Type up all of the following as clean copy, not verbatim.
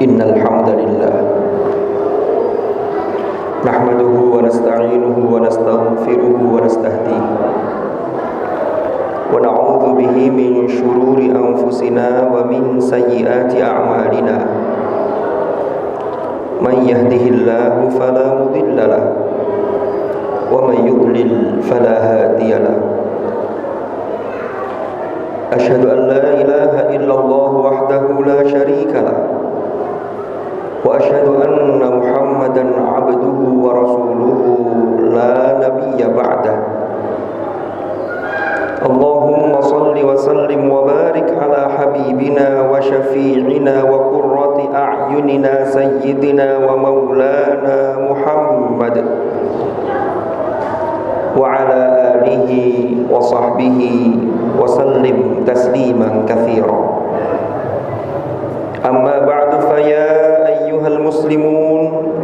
Innal hamdalillah nahmaduhu wa nasta'inuhu wa nastaghfiruhu wa nastahdihi wa na'udzu bihi min shururi anfusina wa min sayyiati a'malina. Man yahdihillahu fala mudilla lahu wa man yudlil fala hadiya lahu. Asyhadu an la ilaha illallah wahdahu la syarika lahu wa asyhadu anna Muhammadan abduhu wa rasuluhu la nabiyya ba'dah. Allahumma salli wa sallim wa barik ala habibina wa syafi'ina wa qurrati a'yunina sayyidina wa maulana Muhammad wa ala alihi wa sahbihi wa sallim tasliman katsira. Amma ba'du, fa ya ayyuhal muslimun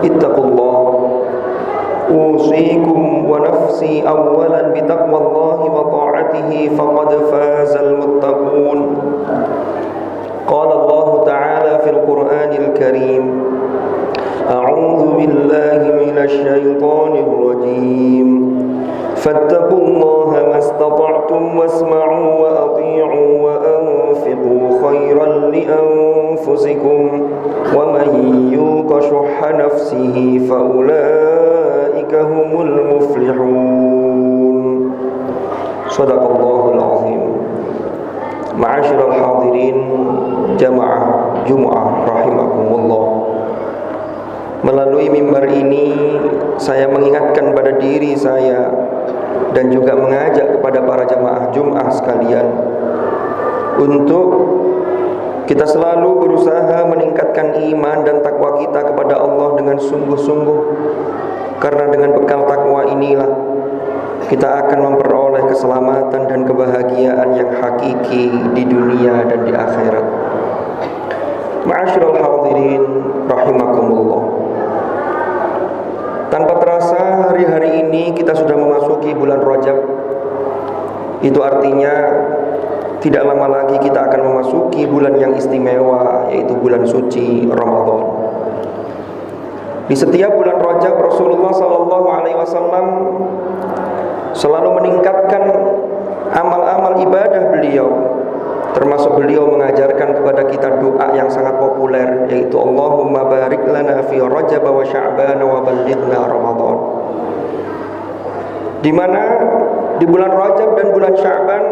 ittaqullah. Usikum wa nafsi awwalan bi taqwallahi wa ta'atihi faqad fazal muttaqun. Qala Allah ta'ala fil Qur'anil Karim, a'udzu billahi minasy syaithanir rajim. Fattaqullaha mastata'tum wasma'u wa ati'u wa anfiqu khairan li anfusikum wa man yuqa shuhha nafsihi fa ulaika humul muflihun. Shadaqallahul azim. Ma'asyiral hadirin jamaah Jumat rahimakumullah. Melalui mimbar ini saya mengingatkan pada diri saya dan juga mengajak kepada para jamaah Jumat sekalian untuk kita selalu berusaha meningkatkan iman dan takwa kita kepada Allah dengan sungguh-sungguh, karena dengan bekal takwa inilah kita akan memperoleh keselamatan dan kebahagiaan yang hakiki di dunia dan di akhirat. Ma'asyiral hadirin rahimakumullah. Tanpa terasa hari-hari ini kita sudah memasuki bulan Rajab. Itu artinya tidak lama lagi kita akan memasuki bulan yang istimewa, yaitu bulan suci Ramadan. Di setiap bulan Rajab Rasulullah SAW selalu meningkatkan amal-amal ibadah beliau. Termasuk beliau mengajarkan kepada kita doa yang sangat populer, yaitu Allahumma barik lana fi Rajab wa Sya'ban wa ballighna Ramadan. Di mana di bulan Rajab dan bulan Sya'ban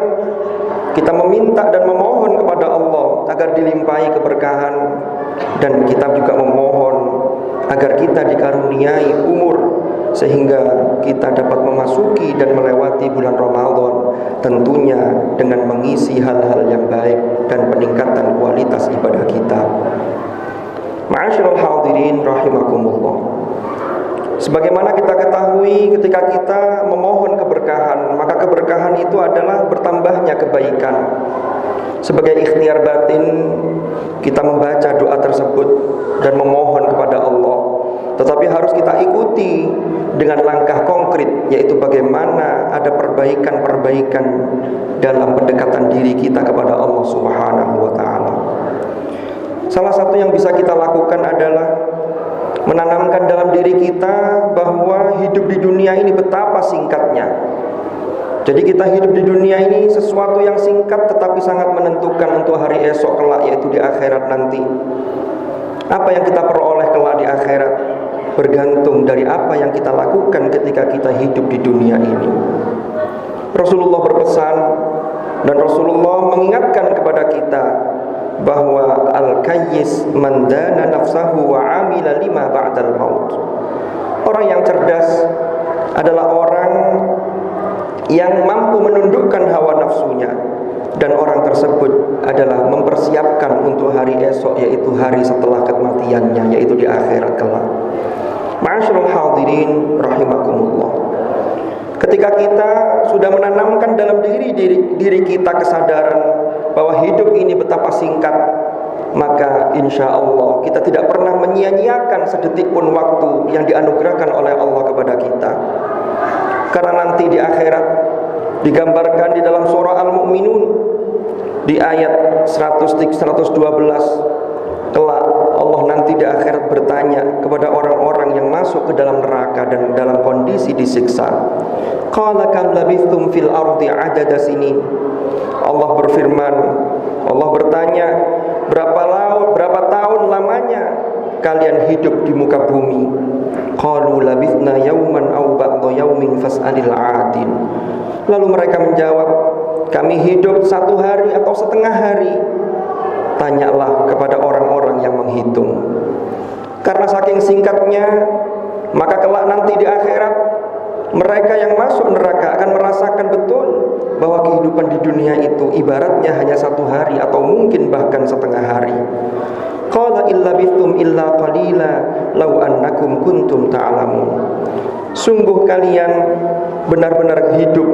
kita meminta dan memohon kepada Allah agar dilimpahi keberkahan, dan kita juga memohon agar kita dikaruniai umur sehingga kita dapat memasuki dan melewati bulan Ramadan, tentunya dengan mengisi hal-hal yang baik dan peningkatan kualitas ibadah kita. Ma'asyiral hadirin rahimakumullah. Sebagaimana kita ketahui, ketika kita memohon keberkahan, maka keberkahan itu adalah bertambahnya kebaikan. Sebagai ikhtiar batin, kita membaca doa tersebut dan memohon kepada Allah. Tetapi harus kita ikuti dengan langkah konkret, yaitu bagaimana ada perbaikan-perbaikan dalam pendekatan diri kita kepada Allah Subhanahu wa ta'ala. Salah satu yang bisa kita lakukan adalah menanamkan dalam diri kita bahwa hidup di dunia ini betapa singkatnya. Jadi kita hidup di dunia ini sesuatu yang singkat tetapi sangat menentukan untuk hari esok kelak, yaitu di akhirat nanti. Apa yang kita peroleh kelak di akhirat bergantung dari apa yang kita lakukan ketika kita hidup di dunia ini. Rasulullah berpesan dan Rasulullah mengingatkan kepada kita bahwa al-kayyis man dana nafsahu wa amila lima ba'dal maut. Orang yang cerdas adalah orang yang mampu menundukkan hawa nafsunya, dan orang tersebut adalah mempersiapkan untuk hari esok, yaitu hari setelah kematiannya, yaitu di akhirat kelak. Ma'asyiral hadirin rahimakumullah. Ketika kita sudah menanamkan dalam diri kita kesadaran bahwa hidup ini betapa singkat, maka insya Allah kita tidak pernah menyia-nyiakan sedetik pun waktu yang dianugerahkan oleh Allah kepada kita. Karena nanti di akhirat digambarkan di dalam surah Al-Mu'minun di ayat 112, kelak di akhirat bertanya kepada orang-orang yang masuk ke dalam neraka dan dalam kondisi disiksa. Qala kam labithtum fil ardi adada sinin. Allah berfirman, Allah bertanya, berapa tahun lamanya kalian hidup di muka bumi? Qalu labithna yauman aw ba'da yaumin fas'alil 'adin. Lalu mereka menjawab, kami hidup 1 hari atau setengah hari. Tanyalah kepada orang-orang yang menghitung. Karena saking singkatnya, maka kelak nanti di akhirat mereka yang masuk neraka akan merasakan betul bahwa kehidupan di dunia itu ibaratnya hanya 1 hari atau mungkin bahkan setengah hari. Qala illa bithum illa qalila law annakum kuntum ta'lamun. Sungguh kalian benar-benar hidup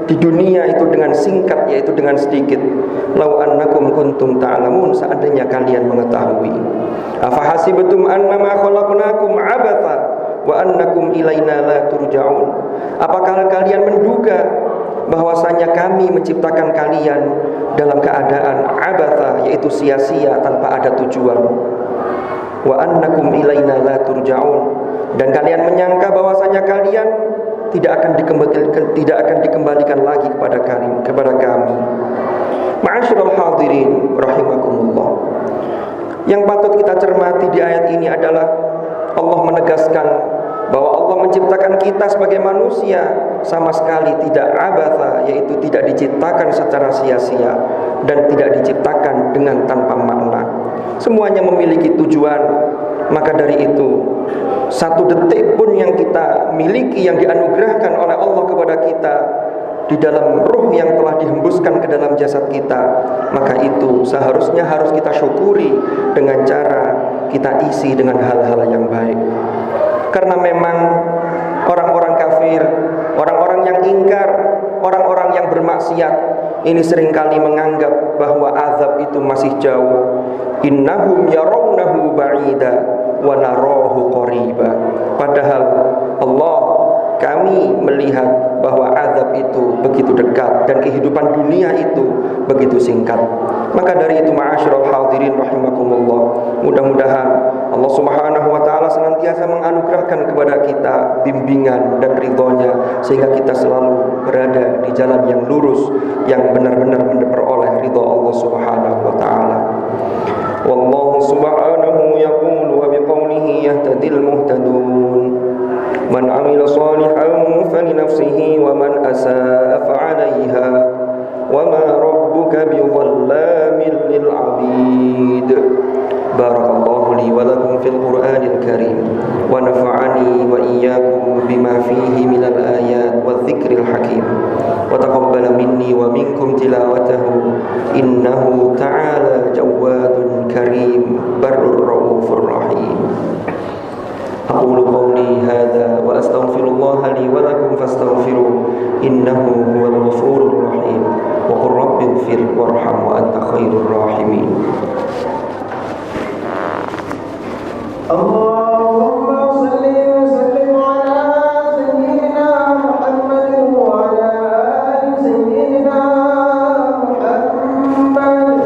di dunia itu dengan singkat, yaitu dengan sedikit. Law annakum kuntum ta'lamun, seandainya kalian mengetahui. Afa hasibtum annama khalaqnakum abatha wa annakum ilaina la turja'un. Apakah kalian menduga bahwasanya kami menciptakan kalian dalam keadaan abatha, yaitu sia-sia tanpa ada tujuan. Wa annakum ilaina la turja'un, dan kalian menyangka bahwasanya kalian tidak akan dikembalikan lagi kepada kami. Ma'asyiral hadirin rahimakumullah. Yang patut kita cermati di ayat ini adalah Allah menegaskan bahwa Allah menciptakan kita sebagai manusia sama sekali tidak abatha, yaitu tidak diciptakan secara sia-sia dan tidak diciptakan dengan tanpa makna. Semuanya memiliki tujuan. Maka dari itu, 1 detik pun yang kita miliki, yang dianugerahkan oleh Allah kepada kita di dalam ruh yang telah dihembuskan ke dalam jasad kita, maka itu seharusnya harus kita syukuri dengan cara kita isi dengan hal-hal yang baik. Karena memang orang-orang kafir, orang-orang yang ingkar, orang-orang yang bermaksiat ini seringkali menganggap bahwa azab itu masih jauh. Innahum yarawnahu ba'ida wa narahu qariba. Padahal Allah, kami melihat bahwa azab itu begitu dekat dan kehidupan dunia itu begitu singkat. Maka dari itu, ma'asyiral hadirin rahimakumullah, mudah-mudahan Allah Subhanahu wa taala senantiasa menganugerahkan kepada kita bimbingan dan ridhonya, sehingga kita selalu berada di jalan yang lurus, yang benar-benar memperoleh ridho Allah Subhanahu wa taala. Wallahu subhanahu yaqulu wa biqaulihi yahtadil muhtadun. Man 'amila shalihan falinafsihi wa man asaa fa'alaiha wa ma rabbuka bizallamin lil 'abid. Barakallahu li wa lakum fil Qur'anil Karim wa nafa'ani wa iyyakum bima fihi minal ayat wa dzikril hakim wa taqabbala minni wa minkum tilawatahu innahu ta'ala jawadun karim barrur raufur rahim. Aqulu qawli hadha wa astaghfirullaha li wa lakum fastaghfiruh innahu huwal ghafurur rahim wa qur rabbighfir warham wa anta khairur rahimin. Allahumma salli wa sallim ala sayyidina Muhammadin wa ala ali sayyidina Muhammad.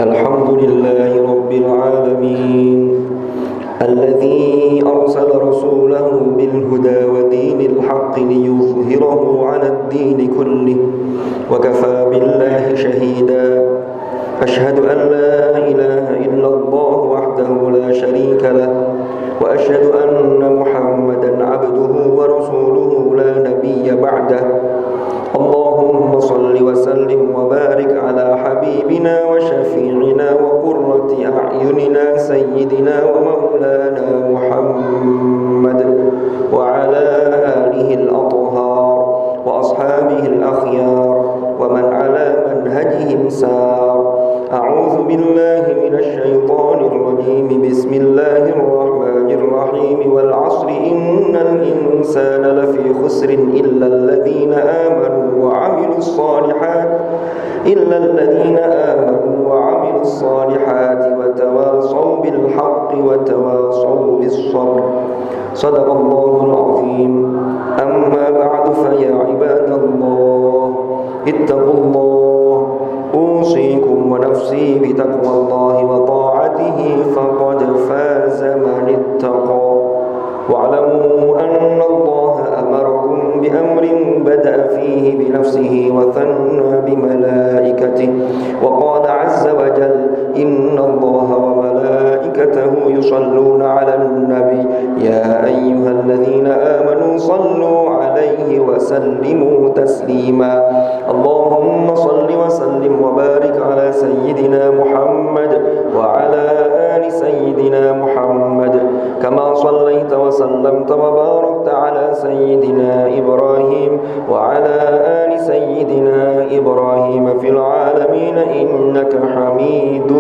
Alhamdulillahi rabbil alamin الذي أرسل رسوله بالهدى ودين الحق ليظهره على الدين كله وكفى بالله شهيدا. أشهد أن لا إله إلا الله وحده لا شريك له وأشهد أن محمدا عبده ورسوله لا نبي بعده. اللهم صل وسلم وبارك على حبيبنا وشفيعنا وقرة أعيننا سيدنا ومولانا محمد وعلى آله الأطهار وأصحابه الأخيار ومن على منهجهم سار. أعوذ بالله من الشيطان الرجيم. بسم الله الرحمن الرحيم. والعصر إن الإنسان لفي خسر إلا الذين آمنوا وعملوا الصالحات وتواصوا بالحق وتواصوا بالصبر. صدق الله العظيم. أما بعد فيا عباد الله اتقوا الله، أوصيكم ونفسي بتقوى الله وطاعته فقد فاز من اتقى. واعلموا أن الله أمركم بأمر بدأ فيه بنفسه وثنى بملائكته وقال عز وجل إن الله وملائكته يصلون على النبي يا أيها الذين آمنوا صلوا عليه وسلموا تسليما. اللهم صل وسلم وبارك على سيدنا محمد وعلى آل سيدنا محمد كما صليت وسلمت وباركت على سيدنا إبراهيم وعلى آل سيدنا إبراهيم في العالمين إنك حميد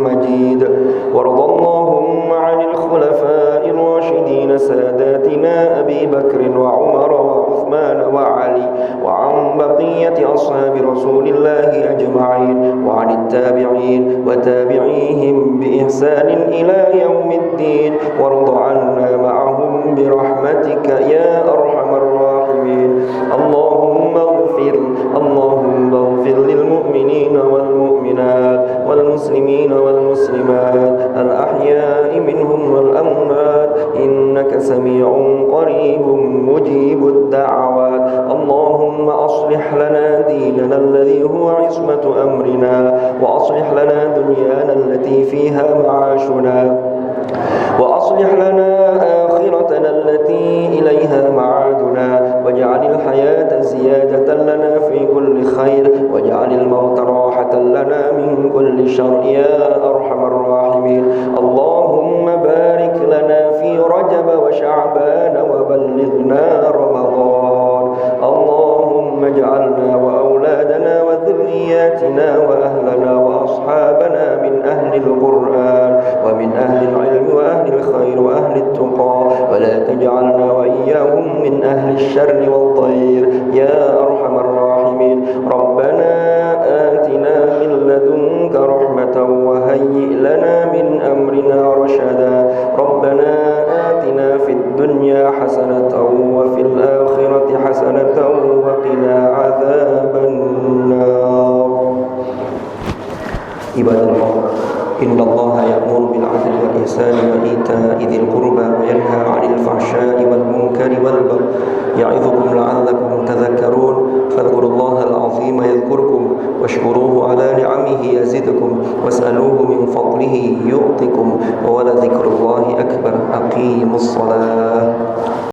مجيد. وارض اللهم عن الخلفاء الراشدين ساداتنا أبي بكر وعمر وعثمان وعلي وعن بقية أصحاب رسول الله أجمعين وعن التابعين وتابعيهم بإحسان إلى يوم الدين، وارض عنا معهم برحمتك يا أرحم الراحمين. اللهم اغفر للمؤمنين والمؤمنات والمسلمين والمسلمات الأحياء منهم والأموات إنك سميع قريب مجيب الدعوات. اللهم أصلح لنا ديننا الذي هو عصمة أمرنا، وأصلح لنا دنيانا التي فيها معاشنا، وأصلح لنا آخرتنا التي إليها معادنا، واجعل الحياة زيادة لنا في كل خير، واجعل الموت راحة لنا من كل شر يا أرحم الراحمين. اللهم بارك لنا في رجب وشعبان وبلغنا رمضان. اللهم اجعلنا وأولادنا وذرياتنا وأهلنا وأصحابنا من أهل القرآن ومن أهل العلم وأهل الخير وأهل التقى، ولا تجعلنا وإياهم من أهل الشر والضير يا أرحم الراحمين. ربنا آتنا من لدنك رحمة وهيئ لنا من أمرنا رشدا. ربنا آتنا في الدنيا حسنة وفي الآخرة حسنة وقنا عذاب النار. عباد الله إن الله يأمر بالعدل والإحسان وإيتاء ذي القربى وينهى عن الفحشاء والمنكر والبغي يعظكم لعلكم تذكرون. فاذكروا الله العظيم يذكركم واشكروه على نعمه يزدكم واسألوه من فضله يؤتكم ولذكر الله أكبر. أقيموا الصلاة.